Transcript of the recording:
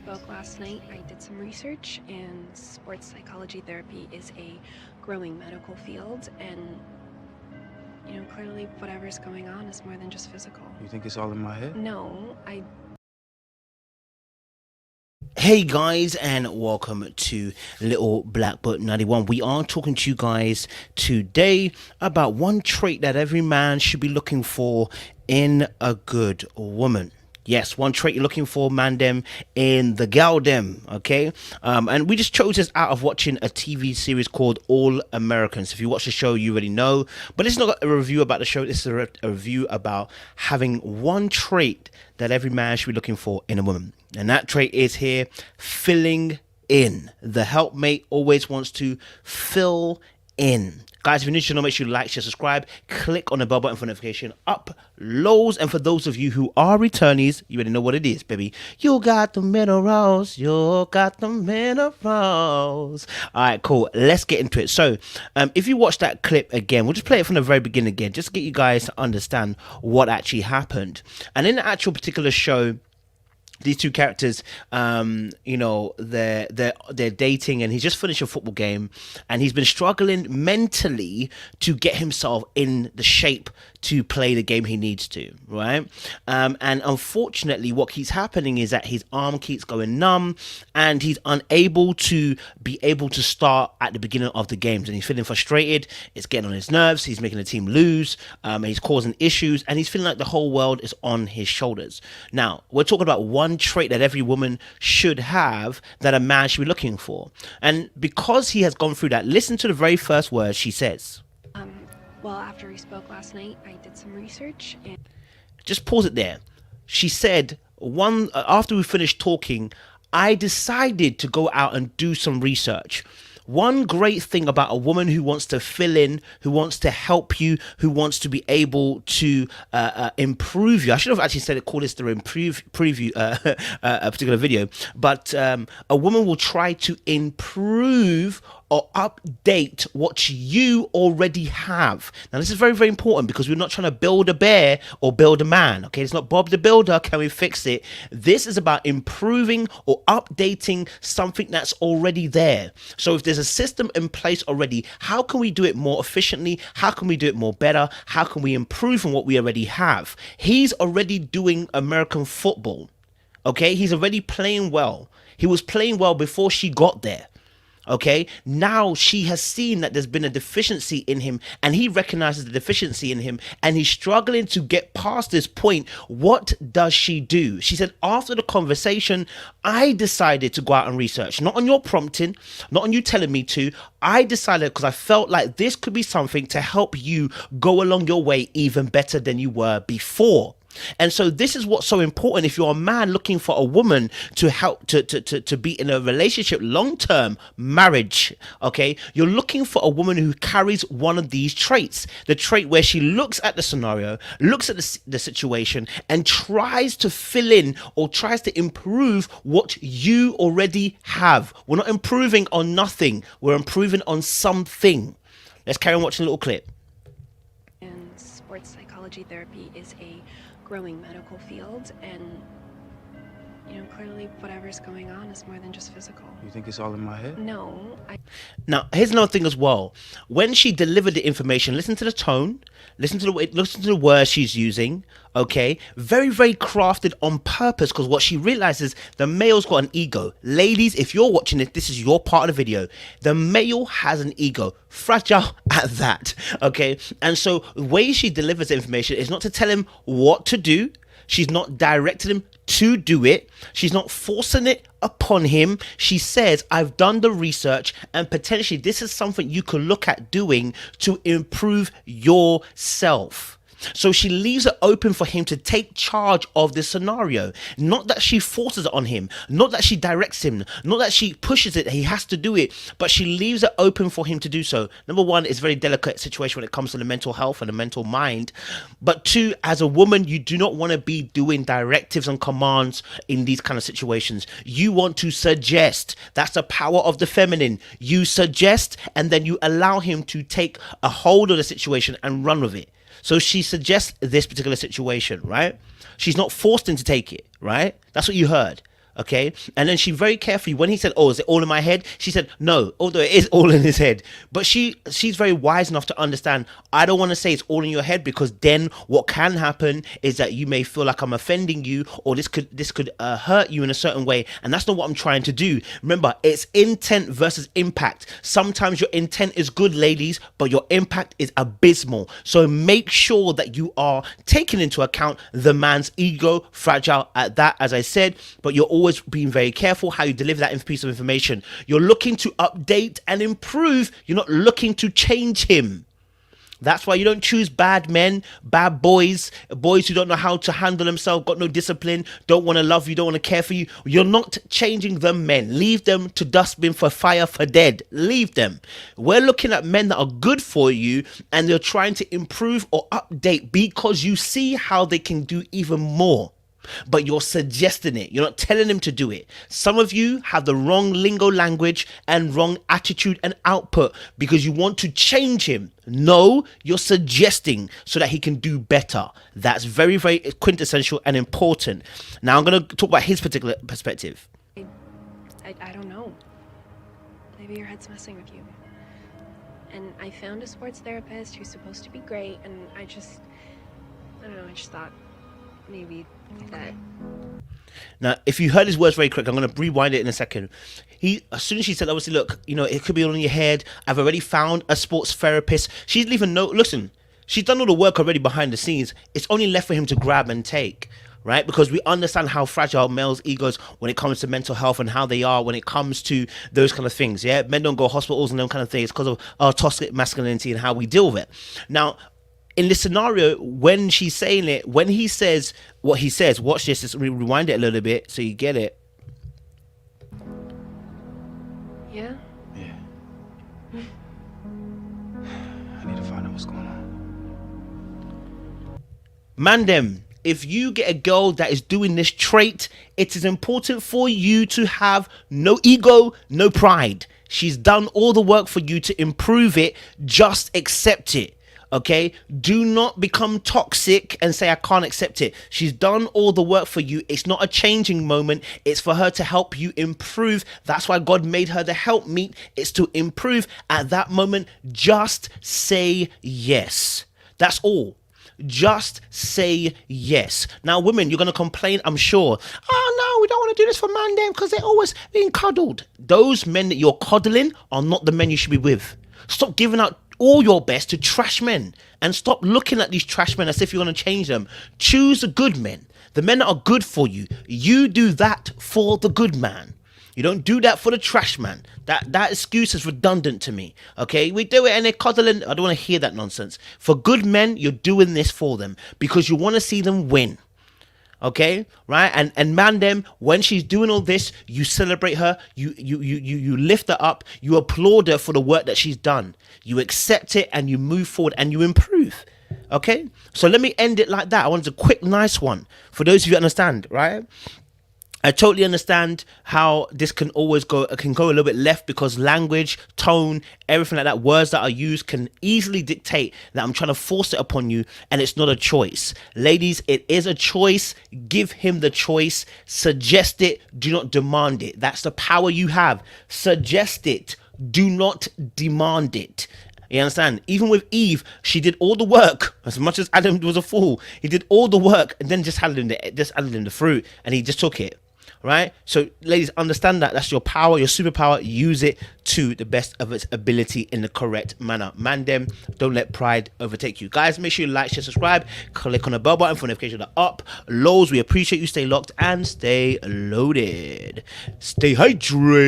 spoke last night, I did some research, and sports psychology therapy is a growing medical field, and clearly whatever's going on is more than just physical. You think it's all in my head? No, I Hey guys, and welcome to Little Black Book 91. We are talking to you guys today about one trait that every man should be looking for in a good woman. Yes, one trait you're looking for, man, them in the gal them, okay? And we just chose this out of watching a TV series called All Americans. If you watch the show, you already know. But it's not a review about the show. This is a review about having one trait that every man should be looking for in a woman. And that trait is here, filling in. The helpmate always wants to fill in. Guys, if you're new to the channel, make sure you like, share, subscribe, click on the bell button for notification uploads. And for those of you who are returnees, you already know what it is, baby. You got the minerals. You got the minerals. All right, cool. Let's get into it. So, if you watch that clip again, we'll just play it from the very beginning again, just to get you guys to understand what actually happened. And in the actual particular show, these two characters, they're dating, and he's just finished a football game, and he's been struggling mentally to get himself in the shape to play the game he needs to, right? And unfortunately, what keeps happening is that his arm keeps going numb, and he's unable to be able to start at the beginning of the games, and he's feeling frustrated. It's getting on his nerves. He's making the team lose. He's causing issues, and he's feeling like the whole world is on his shoulders. Now, we're talking about one trait that every woman should have that a man should be looking for. And because he has gone through that, listen to the very first words she says. well, after we spoke last night, I did some research, and Just pause it there. She said, after we finished talking, I decided to go out and do some research. One great thing about a woman who wants to fill in, who wants to help you, who wants to be able to improve you. I should have actually said it, call this the preview, a particular video. But a woman will try to improve or update what you already have. Now, this is very, very important, because we're not trying to build a bear or build a man, okay? It's not Bob the Builder, can we fix it? This is about improving or updating something that's already there. So if there's a system in place already, how can we do it more efficiently? How can we do it more better? How can we improve on what we already have? He's already doing American football, okay? He's already playing well. He was playing well before she got there. Okay, now she has seen that there's been a deficiency in him, and he recognizes the deficiency in him, and he's struggling to get past this point. What does she do? She said, after the conversation, I decided to go out and research, not on your prompting, not on you telling me to. I decided because I felt like this could be something to help you go along your way even better than you were before. And so this is what's so important. If you're a man looking for a woman to help to be in a relationship, long-term marriage, okay, you're looking for a woman who carries one of these traits. The trait where she looks at the scenario, looks at the situation, and tries to fill in or tries to improve what you already have. We're not improving on nothing. We're improving on something. Let's carry on watching a little clip. sports psychology therapy is a growing medical field, and clearly whatever's going on is more than just physical. You think it's all in my head? No, Now, here's another thing as well. When she delivered the information, listen to the tone, listen to the words she's using, okay? Very, very crafted on purpose, because what she realizes, the male's got an ego. Ladies, if you're watching it, this is your part of the video. The male has an ego, fragile at that, okay? And so the way she delivers the information is not to tell him what to do. She's not directing him to do it. She's not forcing it upon him. She says, I've done the research, and potentially this is something you could look at doing to improve yourself. So she leaves it open for him to take charge of this scenario. Not that she forces it on him, not that she directs him, not that she pushes it, he has to do it, but she leaves it open for him to do so. Number one, it's a very delicate situation when it comes to the mental health and the mental mind. But two, as a woman, you do not want to be doing directives and commands in these kind of situations. You want to suggest. That's the power of the feminine. You suggest, and then you allow him to take a hold of the situation and run with it. So she suggests this particular situation, right? She's not forced him to take it, right? That's what you heard. Okay, and then she very carefully, when he said, "Oh, is it all in my head?" She said, "No, although it is all in his head." But she's very wise enough to understand. I don't want to say it's all in your head, because then what can happen is that you may feel like I'm offending you, or this could hurt you in a certain way, and that's not what I'm trying to do. Remember, it's intent versus impact. Sometimes your intent is good, ladies, but your impact is abysmal. So make sure that you are taking into account the man's ego, fragile at that, as I said, but you're always being very careful how you deliver that piece of information. You're looking to update and improve. You're not looking to change him. That's why you don't choose bad men, bad boys who don't know how to handle themselves, got no discipline, don't want to love you, don't want to care for you. You're not changing them, men. Leave them to dustbin for fire, for dead. Leave them. We're looking at men that are good for you, and they're trying to improve or update because you see how they can do even more. But you're suggesting it. You're not telling him to do it. Some of you have the wrong lingo language and wrong attitude and output because you want to change him. No, you're suggesting so that he can do better. That's very, very quintessential and important. Now I'm going to talk about his particular perspective. I don't know. Maybe your head's messing with you. And I found a sports therapist who's supposed to be great, and I don't know, I just thought maybe that. Now, if you heard his words very quick, I'm going to rewind it in a second. As soon as she said, obviously, look, it could be all in your head. I've already found a sports therapist. She's leaving no, listen, she's done all the work already behind the scenes. It's only left for him to grab and take, right? Because we understand how fragile males' egos when it comes to mental health and how they are when it comes to those kind of things. Yeah, men don't go to hospitals and them kind of things because of our toxic masculinity and how we deal with it. Now, in this scenario, when she's saying it, when he says what he says, watch this. Let's rewind it a little bit so you get it. Yeah? Yeah. I need to find out what's going on. Mandem, if you get a girl that is doing this trait, it is important for you to have no ego, no pride. She's done all the work for you to improve it. Just accept it. Okay, do not become toxic and say I can't accept it. She's done all the work for you. It's not a changing moment. It's for her to help you improve. That's why God made her the helpmeet. It's to improve. At that moment, just say yes. That's all. Just say yes. Now, women, you're going to complain, I'm sure. Oh, no, we don't want to do this for man them because they're always being coddled. Those men that you're coddling are not the men you should be with. Stop giving out all your best to trash men, and stop looking at these trash men as if you're going to change them. Choose the good men, the men that are good for you. You do that for the good man. You don't do that for the trash man. That excuse is redundant to me. Okay, we do it and they're coddling. I don't want to hear that nonsense. For good men, you're doing this for them because you want to see them win. Okay, right? And man, them, when she's doing all this, you celebrate her, you lift her up, you applaud her for the work that she's done. You accept it and you move forward and you improve. Okay, so let me end it like that. I want a quick, nice one for those of you who understand, right? I totally understand how this can always go a little bit left because language, tone, everything like that, words that are used can easily dictate that I'm trying to force it upon you, and it's not a choice. Ladies, it is a choice. Give him the choice. Suggest it. Do not demand it. That's the power you have. Suggest it. Do not demand it. You understand? Even with Eve, she did all the work. As much as Adam was a fool, he did all the work and then just handed him the fruit, and he just took it. Right? So ladies, understand that that's your power, your superpower. Use it to the best of its ability in the correct manner. Man them, don't let pride overtake you. Guys, make sure you like, share, subscribe, click on the bell button for notifications that are up. Lows, we appreciate you. Stay locked and stay loaded. Stay hydrated.